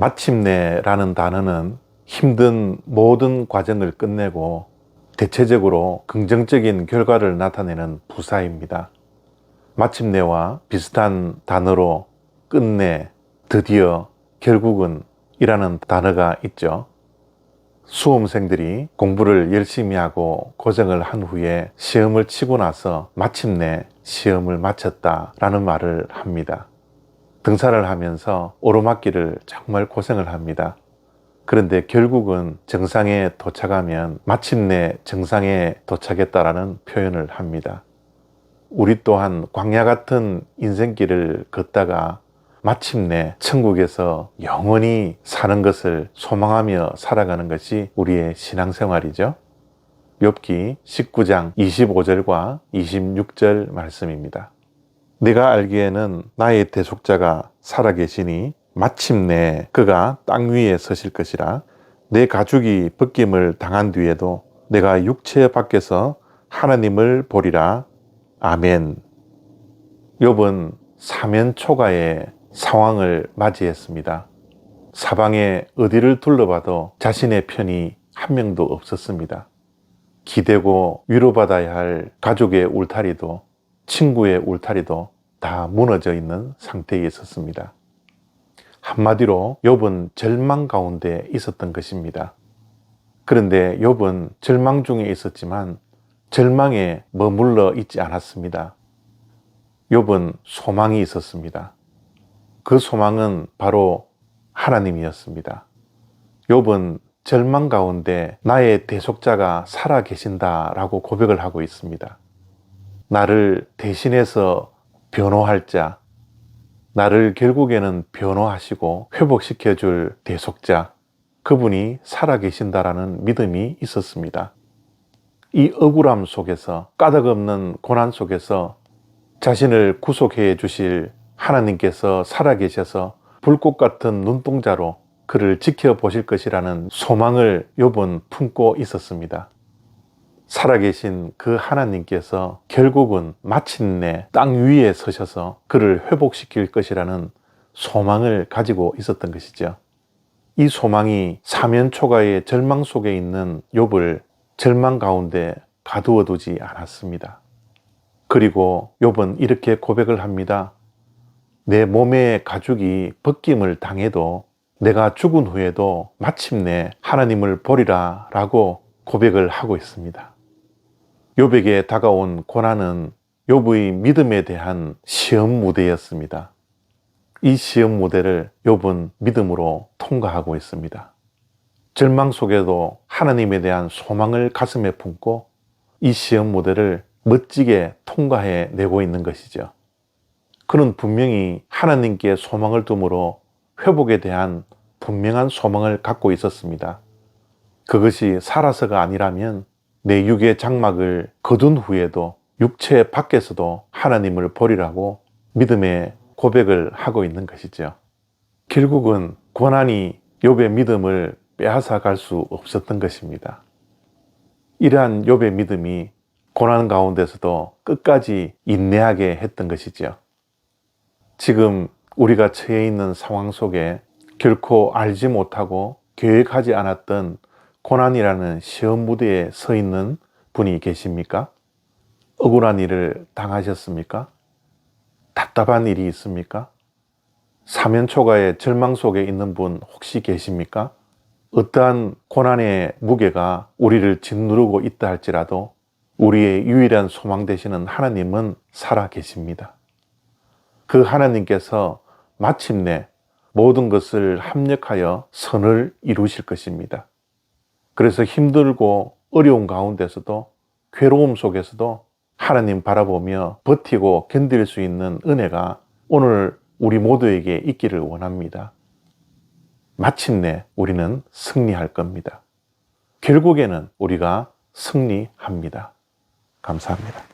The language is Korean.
마침내라는 단어는 힘든 모든 과정을 끝내고 대체적으로 긍정적인 결과를 나타내는 부사입니다. 마침내와 비슷한 단어로 끝내, 드디어, 결국은 이라는 단어가 있죠. 수험생들이 공부를 열심히 하고 고생을 한 후에 시험을 치고 나서 마침내 시험을 마쳤다라는 말을 합니다. 등산을 하면서 오르막길을 정말 고생을 합니다. 그런데 결국은 정상에 도착하면 마침내 정상에 도착했다라는 표현을 합니다. 우리 또한 광야 같은 인생길을 걷다가 마침내 천국에서 영원히 사는 것을 소망하며 살아가는 것이 우리의 신앙생활이죠. 욥기 19장 25절과 26절 말씀입니다. 내가 알기에는 나의 대속자가 살아계시니 마침내 그가 땅 위에 서실 것이라. 내 가죽이 벗김을 당한 뒤에도 내가 육체 밖에서 하나님을 보리라. 아멘. 욥은 사면초가의 상황을 맞이했습니다. 사방에 어디를 둘러봐도 자신의 편이 한 명도 없었습니다. 기대고 위로받아야 할 가족의 울타리도 친구의 울타리도 다 무너져 있는 상태에 있었습니다. 한마디로 욥은 절망 가운데 있었던 것입니다. 그런데 욥은 절망 중에 있었지만 절망에 머물러 있지 않았습니다. 욥은 소망이 있었습니다. 그 소망은 바로 하나님이었습니다. 욥은 절망 가운데 나의 대속자가 살아 계신다라고 고백을 하고 있습니다. 나를 대신해서 변호할 자, 나를 결국에는 변호하시고 회복시켜 줄 대속자, 그분이 살아 계신다라는 믿음이 있었습니다. 이 억울함 속에서, 까닭없는 고난 속에서 자신을 구속해 주실 하나님께서 살아계셔서 불꽃 같은 눈동자로 그를 지켜보실 것이라는 소망을 욥은 품고 있었습니다. 살아계신 그 하나님께서 결국은 마침내 땅 위에 서셔서 그를 회복시킬 것이라는 소망을 가지고 있었던 것이죠. 이 소망이 사면초가의 절망 속에 있는 욥을 절망 가운데 가두어 두지 않았습니다. 그리고 욥은 이렇게 고백을 합니다. 내 몸의 가죽이 벗김을 당해도 내가 죽은 후에도 마침내 하나님을 보리라 라고 고백을 하고 있습니다. 욥에게 다가온 고난은 욥의 믿음에 대한 시험 무대였습니다. 이 시험 무대를 욥은 믿음으로 통과하고 있습니다. 절망 속에도 하나님에 대한 소망을 가슴에 품고 이 시험 무대를 멋지게 통과해 내고 있는 것이죠. 그는 분명히 하나님께 소망을 둠으로 회복에 대한 분명한 소망을 갖고 있었습니다. 그것이 살아서가 아니라면 내 육의 장막을 거둔 후에도 육체 밖에서도 하나님을 보리라고 믿음의 고백을 하고 있는 것이죠. 결국은 고난이 욥의 믿음을 빼앗아 갈 수 없었던 것입니다. 이러한 욥의 믿음이 고난 가운데서도 끝까지 인내하게 했던 것이죠. 지금 우리가 처해 있는 상황 속에 결코 알지 못하고 계획하지 않았던 고난이라는 시험 무대에 서 있는 분이 계십니까? 억울한 일을 당하셨습니까? 답답한 일이 있습니까? 사면초가의 절망 속에 있는 분 혹시 계십니까? 어떠한 고난의 무게가 우리를 짓누르고 있다 할지라도 우리의 유일한 소망 되시는 하나님은 살아 계십니다. 그 하나님께서 마침내 모든 것을 합력하여 선을 이루실 것입니다. 그래서 힘들고 어려운 가운데서도 괴로움 속에서도 하나님 바라보며 버티고 견딜 수 있는 은혜가 오늘 우리 모두에게 있기를 원합니다. 마침내 우리는 승리할 겁니다. 결국에는 우리가 승리합니다. 감사합니다.